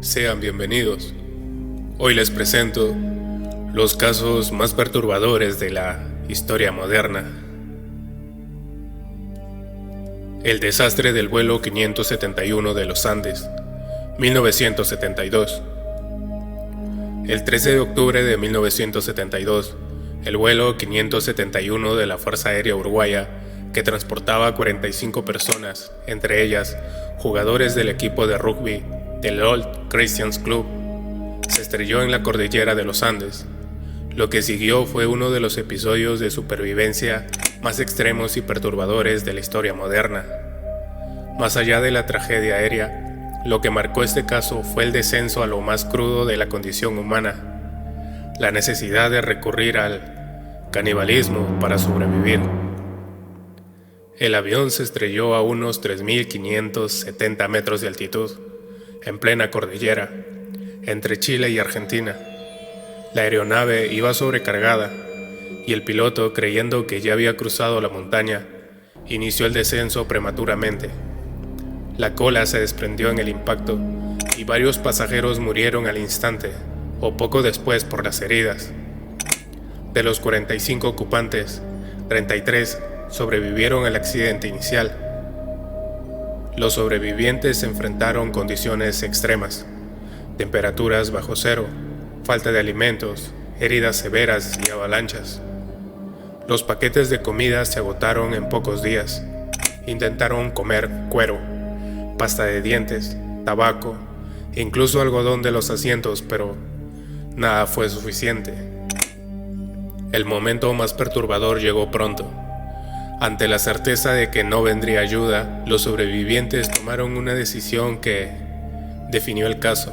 Sean bienvenidos. Hoy les presento los casos más perturbadores de la historia moderna. El desastre del vuelo 571 de los Andes, 1972. El 13 de octubre de 1972, el vuelo 571 de la Fuerza Aérea Uruguaya, que transportaba a 45 personas, entre ellas jugadores del equipo de rugby del Old Christians Club, se estrelló en la cordillera de los Andes. Lo que siguió fue uno de los episodios de supervivencia más extremos y perturbadores de la historia moderna. Más allá de la tragedia aérea, lo que marcó este caso fue el descenso a lo más crudo de la condición humana, la necesidad de recurrir al canibalismo para sobrevivir. El avión se estrelló a unos 3.570 metros de altitud, en plena cordillera, entre Chile y Argentina. La aeronave iba sobrecargada y el piloto, creyendo que ya había cruzado la montaña, inició el descenso prematuramente. La cola se desprendió en el impacto y varios pasajeros murieron al instante o poco después por las heridas. De los 45 ocupantes, 33 sobrevivieron al accidente inicial. Los sobrevivientes se enfrentaron condiciones extremas, temperaturas bajo cero, falta de alimentos, heridas severas y avalanchas. Los paquetes de comida se agotaron en pocos días. Intentaron comer cuero, pasta de dientes, tabaco, incluso algodón de los asientos, pero nada fue suficiente. El momento más perturbador llegó pronto. Ante la certeza de que no vendría ayuda, los sobrevivientes tomaron una decisión que definió el caso: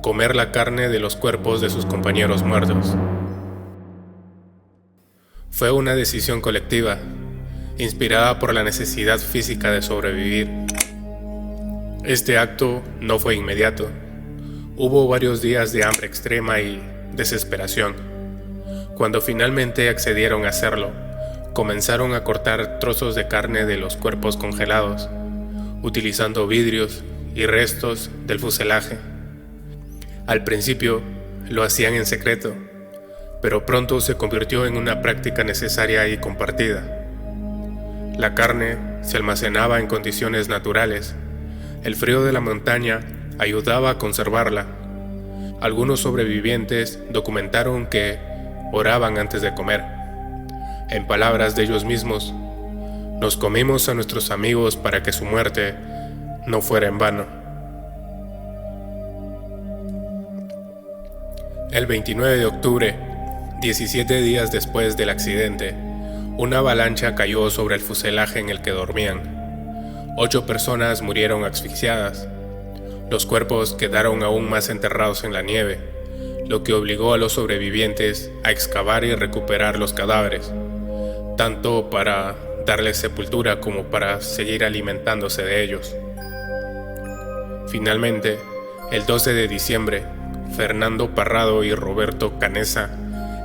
comer la carne de los cuerpos de sus compañeros muertos. Fue una decisión colectiva, inspirada por la necesidad física de sobrevivir. Este acto no fue inmediato. Hubo varios días de hambre extrema y desesperación. Cuando finalmente accedieron a hacerlo, comenzaron a cortar trozos de carne de los cuerpos congelados, utilizando vidrios y restos del fuselaje. Al principio lo hacían en secreto, pero pronto se convirtió en una práctica necesaria y compartida. La carne se almacenaba en condiciones naturales. El frío de la montaña ayudaba a conservarla. Algunos sobrevivientes documentaron que oraban antes de comer. En palabras de ellos mismos, nos comimos a nuestros amigos para que su muerte no fuera en vano. El 29 de octubre, 17 días después del accidente, una avalancha cayó sobre el fuselaje en el que dormían. 8 personas murieron asfixiadas. Los cuerpos quedaron aún más enterrados en la nieve, lo que obligó a los sobrevivientes a excavar y recuperar los cadáveres, tanto para darles sepultura como para seguir alimentándose de ellos. Finalmente, el 12 de diciembre, Fernando Parrado y Roberto Canessa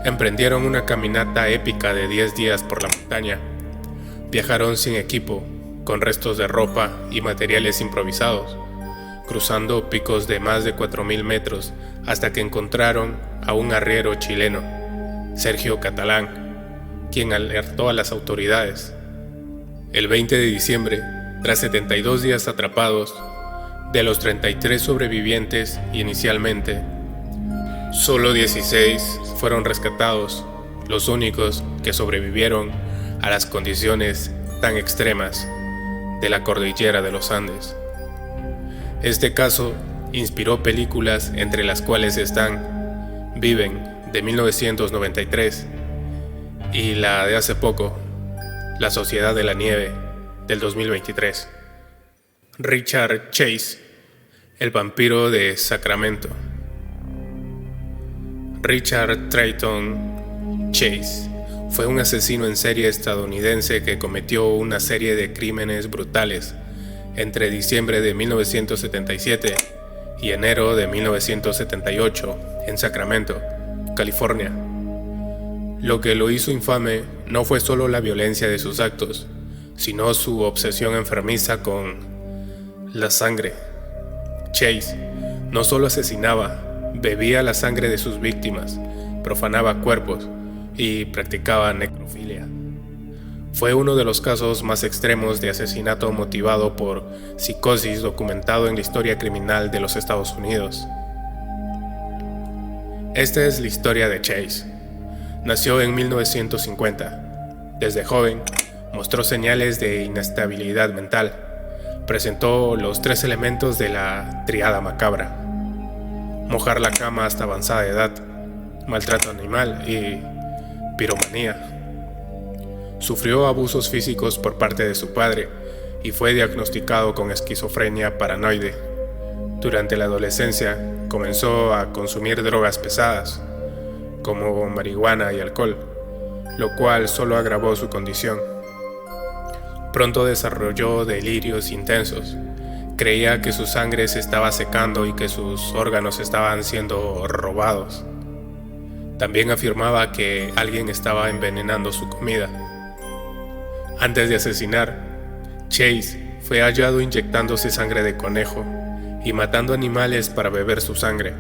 emprendieron una caminata épica de 10 días por la montaña. Viajaron sin equipo, con restos de ropa y materiales improvisados, cruzando picos de más de 4.000 metros hasta que encontraron a un arriero chileno, Sergio Catalán, quien alertó a las autoridades. El 20 de diciembre, tras 72 días atrapados, de los 33 sobrevivientes inicialmente, solo 16 fueron rescatados, los únicos que sobrevivieron a las condiciones tan extremas de la cordillera de los Andes. Este caso inspiró películas, entre las cuales están Viven, de 1993, y la de hace poco, La Sociedad de la Nieve, del 2023. Richard Chase, el vampiro de Sacramento. Richard Trayton Chase fue un asesino en serie estadounidense que cometió una serie de crímenes brutales entre diciembre de 1977 y enero de 1978 en Sacramento, California. Lo que lo hizo infame no fue solo la violencia de sus actos, sino su obsesión enfermiza con la sangre. Chase No solo asesinaba, bebía la sangre de sus víctimas, profanaba cuerpos y practicaba necrofilia. Fue uno de los casos más extremos de asesinato motivado por psicosis documentado en la historia criminal de los Estados Unidos. Esta es la historia de Chase. Nació en 1950. Desde joven, mostró señales de inestabilidad mental. Presentó los 3 elementos de la tríada macabra: mojar la cama hasta avanzada edad, maltrato animal y piromanía. Sufrió abusos físicos por parte de su padre y fue diagnosticado con esquizofrenia paranoide. Durante la adolescencia comenzó a consumir drogas pesadas, como marihuana y alcohol, lo cual solo agravó su condición. Pronto desarrolló delirios intensos. Creía que su sangre se estaba secando y que sus órganos estaban siendo robados. También afirmaba que alguien estaba envenenando su comida. Antes de asesinar, Chase fue hallado inyectándose sangre de conejo y matando animales para beber su sangre,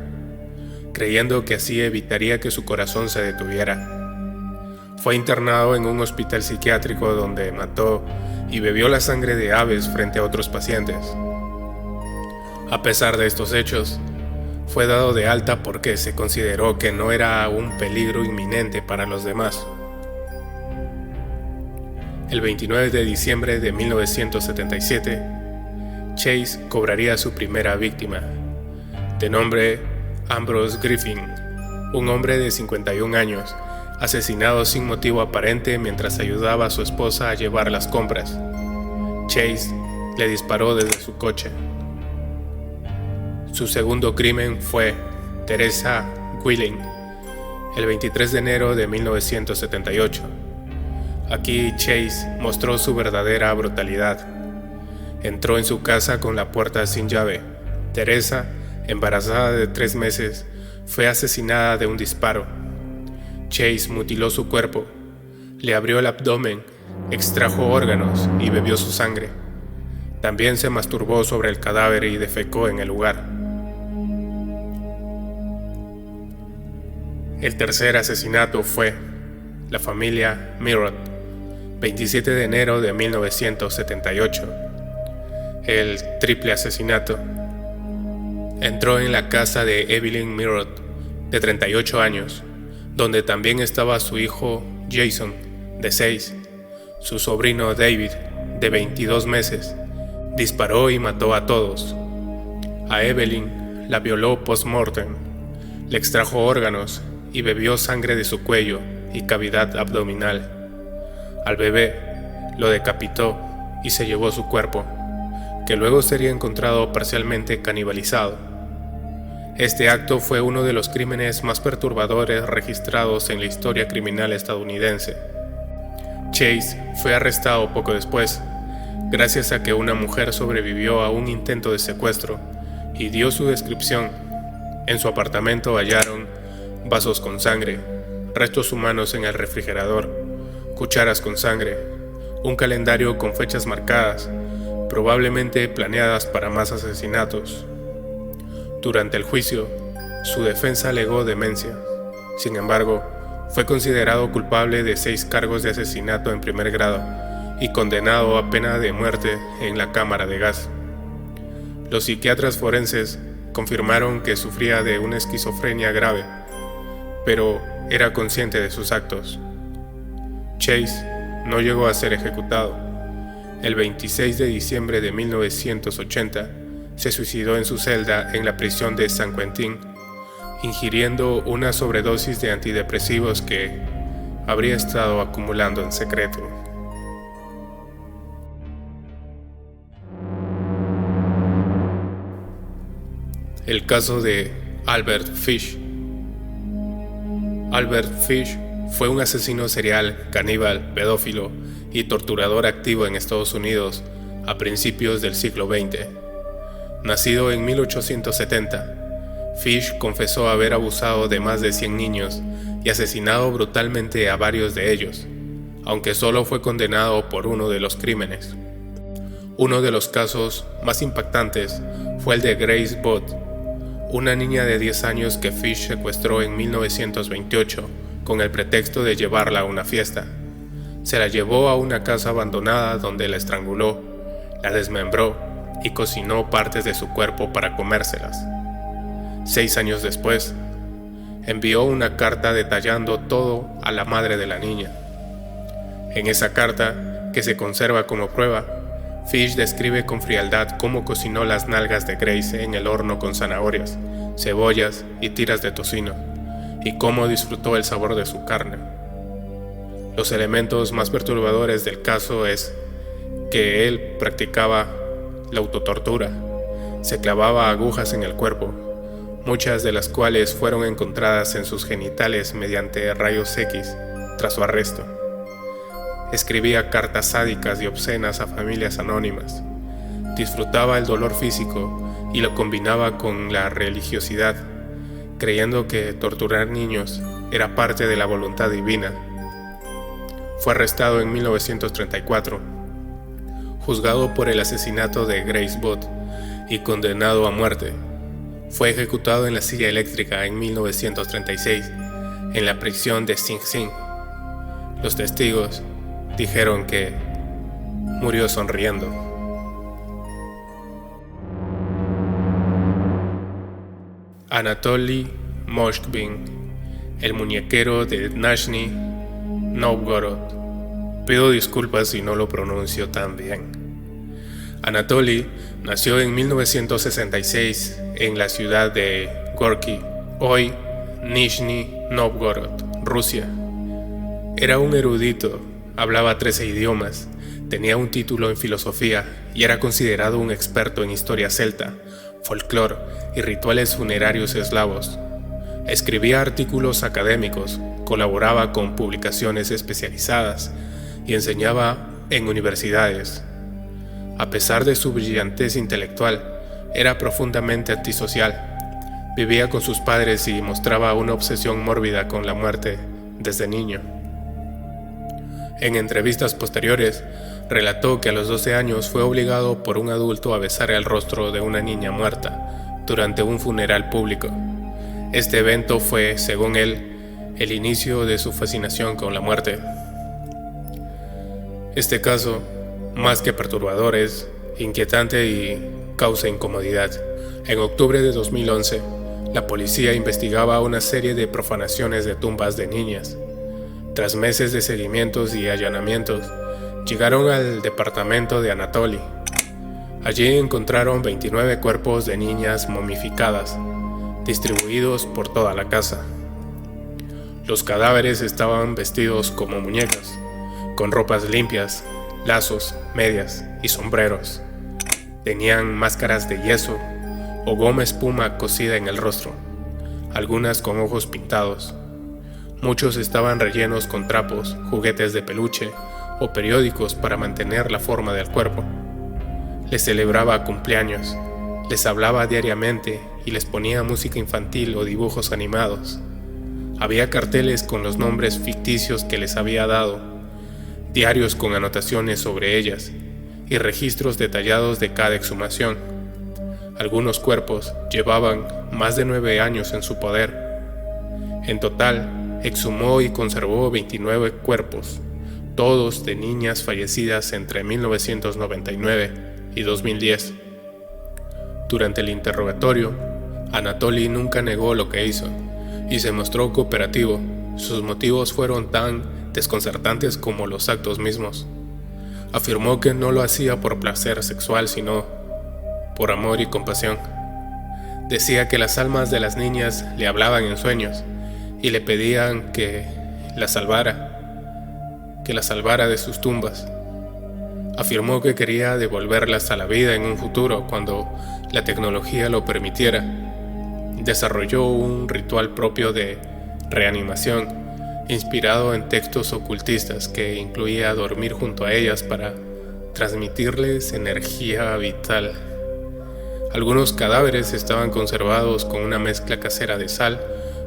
creyendo que así evitaría que su corazón se detuviera. Fue internado en un hospital psiquiátrico donde mató y bebió la sangre de aves frente a otros pacientes. A pesar de estos hechos, fue dado de alta porque se consideró que no era un peligro inminente para los demás. El 29 de diciembre de 1977, Chase cobraría su primera víctima, de nombre Ambrose Griffin, un hombre de 51 años, asesinado sin motivo aparente mientras ayudaba a su esposa a llevar las compras. Chase le disparó desde su coche. Su segundo crimen fue Teresa Wheeling, el 23 de enero de 1978. Aquí Chase mostró su verdadera brutalidad. Entró en su casa con la puerta sin llave. Teresa, embarazada de 3 meses, fue asesinada de un disparo. Chase mutiló su cuerpo, le abrió el abdomen, extrajo órganos y bebió su sangre. También se masturbó sobre el cadáver y defecó en el lugar. El tercer asesinato fue la familia Mirot, 27 de enero de 1978. El triple asesinato. Entró en la casa de Evelyn Mirot, de 38 años, donde también estaba su hijo Jason, de 6, su sobrino David, de 22 meses. Disparó y mató a todos. A Evelyn la violó post-mortem, le extrajo órganos y bebió sangre de su cuello y cavidad abdominal. Al bebé lo decapitó y se llevó su cuerpo, que luego sería encontrado parcialmente canibalizado. Este acto fue uno de los crímenes más perturbadores registrados en la historia criminal estadounidense. Chase fue arrestado poco después, gracias a que una mujer sobrevivió a un intento de secuestro y dio su descripción. En su apartamento hallaron vasos con sangre, restos humanos en el refrigerador, cucharas con sangre, un calendario con fechas marcadas, probablemente planeadas para más asesinatos. Durante el juicio, su defensa alegó demencia. Sin embargo, fue considerado culpable de 6 cargos de asesinato en primer grado y condenado a pena de muerte en la cámara de gas. Los psiquiatras forenses confirmaron que sufría de una esquizofrenia grave, pero era consciente de sus actos. Chase no llegó a ser ejecutado. El 26 de diciembre de 1980 se suicidó en su celda en la prisión de San Quentin, ingiriendo una sobredosis de antidepresivos que habría estado acumulando en secreto. El caso de Albert Fish. Albert Fish fue un asesino serial, caníbal, pedófilo y torturador activo en Estados Unidos a principios del siglo XX. Nacido en 1870, Fish confesó haber abusado de más de 100 niños y asesinado brutalmente a varios de ellos, aunque solo fue condenado por uno de los crímenes. Uno de los casos más impactantes fue el de Grace Bott, una niña de 10 años que Fish secuestró en 1928 con el pretexto de llevarla a una fiesta. Se la llevó a una casa abandonada donde la estranguló, la desmembró y cocinó partes de su cuerpo para comérselas. 6 años después, envió una carta detallando todo a la madre de la niña. En esa carta, que se conserva como prueba, Fish describe con frialdad cómo cocinó las nalgas de Grace en el horno con zanahorias, cebollas y tiras de tocino, y cómo disfrutó el sabor de su carne. Los elementos más perturbadores del caso es que él practicaba la autotortura, se clavaba agujas en el cuerpo, muchas de las cuales fueron encontradas en sus genitales mediante rayos X tras su arresto. Escribía cartas sádicas y obscenas a familias anónimas. Disfrutaba el dolor físico y lo combinaba con la religiosidad, creyendo que torturar niños era parte de la voluntad divina. Fue arrestado en 1934, juzgado por el asesinato de Grace Bott y condenado a muerte. Fue ejecutado en la silla eléctrica en 1936, en la prisión de Sing Sing. Los testigos dijeron que murió sonriendo. Anatoly Moshkvin, el muñequero de Nizhny Novgorod. Pido disculpas si no lo pronuncio tan bien. Anatoly nació en 1966 en la ciudad de Gorky, hoy Nizhny Novgorod, Rusia. Era un erudito, hablaba 13 idiomas, tenía un título en filosofía y era considerado un experto en historia celta, folclore y rituales funerarios eslavos. Escribía artículos académicos, colaboraba con publicaciones especializadas y enseñaba en universidades. A pesar de su brillantez intelectual, era profundamente antisocial. Vivía con sus padres y mostraba una obsesión mórbida con la muerte desde niño. En entrevistas posteriores, relató que a los 12 años fue obligado por un adulto a besar el rostro de una niña muerta durante un funeral público. Este evento fue, según él, el inicio de su fascinación con la muerte. Este caso, más que perturbador, es inquietante y causa incomodidad. En octubre de 2011, la policía investigaba una serie de profanaciones de tumbas de niñas. Tras meses de seguimientos y allanamientos, llegaron al departamento de Anatoly. Allí encontraron 29 cuerpos de niñas momificadas, distribuidos por toda la casa. Los cadáveres estaban vestidos como muñecas, con ropas limpias, lazos, medias y sombreros. Tenían máscaras de yeso o goma espuma cosida en el rostro, algunas con ojos pintados. Muchos estaban rellenos con trapos, juguetes de peluche o periódicos para mantener la forma del cuerpo. Les celebraba cumpleaños, les hablaba diariamente y les ponía música infantil o dibujos animados. Había carteles con los nombres ficticios que les había dado, diarios con anotaciones sobre ellas y registros detallados de cada exhumación. Algunos cuerpos llevaban más de 9 años en su poder. En total, exhumó y conservó 29 cuerpos, todos de niñas fallecidas entre 1999 y 2010. Durante el interrogatorio, Anatoly nunca negó lo que hizo y se mostró cooperativo. Sus motivos fueron tan desconcertantes como los actos mismos. Afirmó que no lo hacía por placer sexual, sino por amor y compasión. Decía que las almas de las niñas le hablaban en sueños y le pedían que la salvara de sus tumbas. Afirmó que quería devolverlas a la vida en un futuro cuando la tecnología lo permitiera. Desarrolló un ritual propio de reanimación, inspirado en textos ocultistas que incluía dormir junto a ellas para transmitirles energía vital. Algunos cadáveres estaban conservados con una mezcla casera de sal,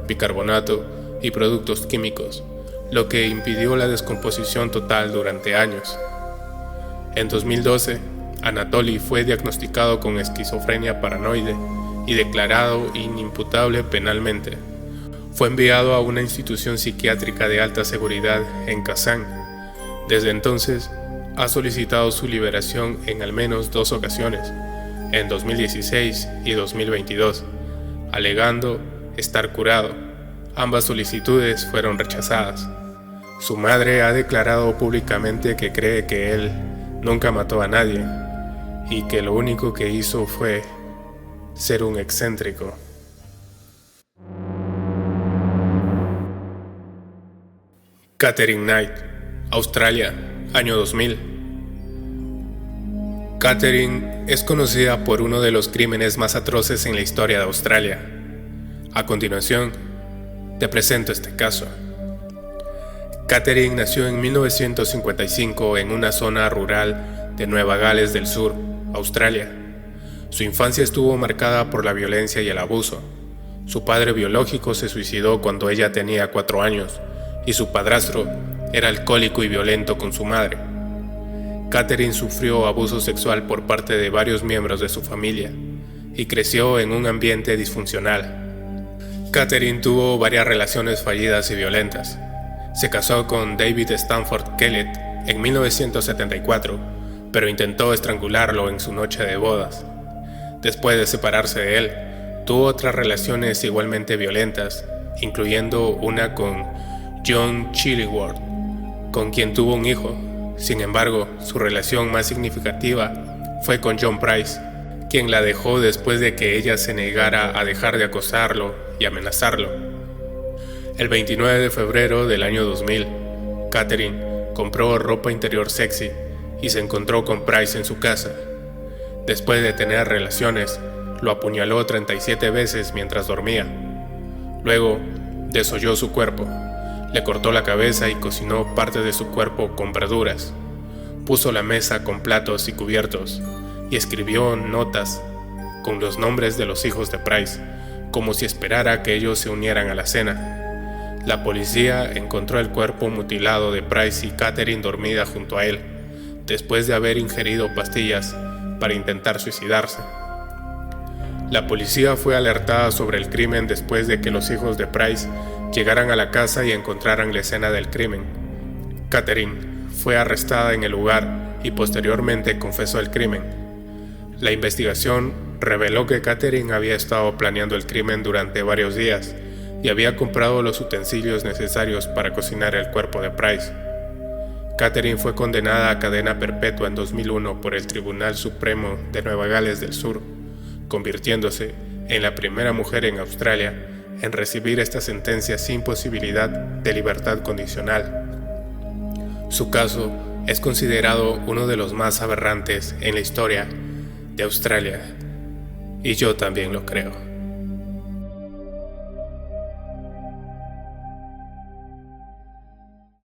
bicarbonato y productos químicos, lo que impidió la descomposición total durante años. En 2012, Anatoly fue diagnosticado con esquizofrenia paranoide y declarado inimputable penalmente. Fue enviado a una institución psiquiátrica de alta seguridad en Kazán. Desde entonces, ha solicitado su liberación en al menos 2 ocasiones, en 2016 y 2022, alegando estar curado. Ambas solicitudes fueron rechazadas. Su madre ha declarado públicamente que cree que él nunca mató a nadie y que lo único que hizo fue ser un excéntrico. Katherine Knight, Australia, año 2000. Katherine es conocida por uno de los crímenes más atroces en la historia de Australia. A continuación, te presento este caso. Katherine nació en 1955 en una zona rural de Nueva Gales del Sur, Australia. Su infancia estuvo marcada por la violencia y el abuso. Su padre biológico se suicidó cuando ella tenía 4 años y su padrastro era alcohólico y violento con su madre. Katherine sufrió abuso sexual por parte de varios miembros de su familia y creció en un ambiente disfuncional. Katherine tuvo varias relaciones fallidas y violentas. Se casó con David Stanford Kellett en 1974, pero intentó estrangularlo en su noche de bodas. Después de separarse de él, tuvo otras relaciones igualmente violentas, incluyendo una con John Chillingworth, con quien tuvo un hijo. Sin embargo, su relación más significativa fue con John Price, quien la dejó después de que ella se negara a dejar de acosarlo y amenazarlo. El 29 de febrero del año 2000, Katherine compró ropa interior sexy y se encontró con Price en su casa. Después de tener relaciones, lo apuñaló 37 veces mientras dormía. Luego, desolló su cuerpo. Le cortó la cabeza y cocinó parte de su cuerpo con verduras. Puso la mesa con platos y cubiertos y escribió notas con los nombres de los hijos de Price, como si esperara que ellos se unieran a la cena. La policía encontró el cuerpo mutilado de Price y Katherine dormida junto a él, después de haber ingerido pastillas para intentar suicidarse. La policía fue alertada sobre el crimen después de que los hijos de Price llegaran a la casa y encontraran la escena del crimen. Katherine fue arrestada en el lugar y posteriormente confesó el crimen. La investigación reveló que Katherine había estado planeando el crimen durante varios días y había comprado los utensilios necesarios para cocinar el cuerpo de Price. Katherine fue condenada a cadena perpetua en 2001 por el Tribunal Supremo de Nueva Gales del Sur, convirtiéndose en la primera mujer en Australia en recibir esta sentencia sin posibilidad de libertad condicional. Su caso es considerado uno de los más aberrantes en la historia de Australia, y yo también lo creo.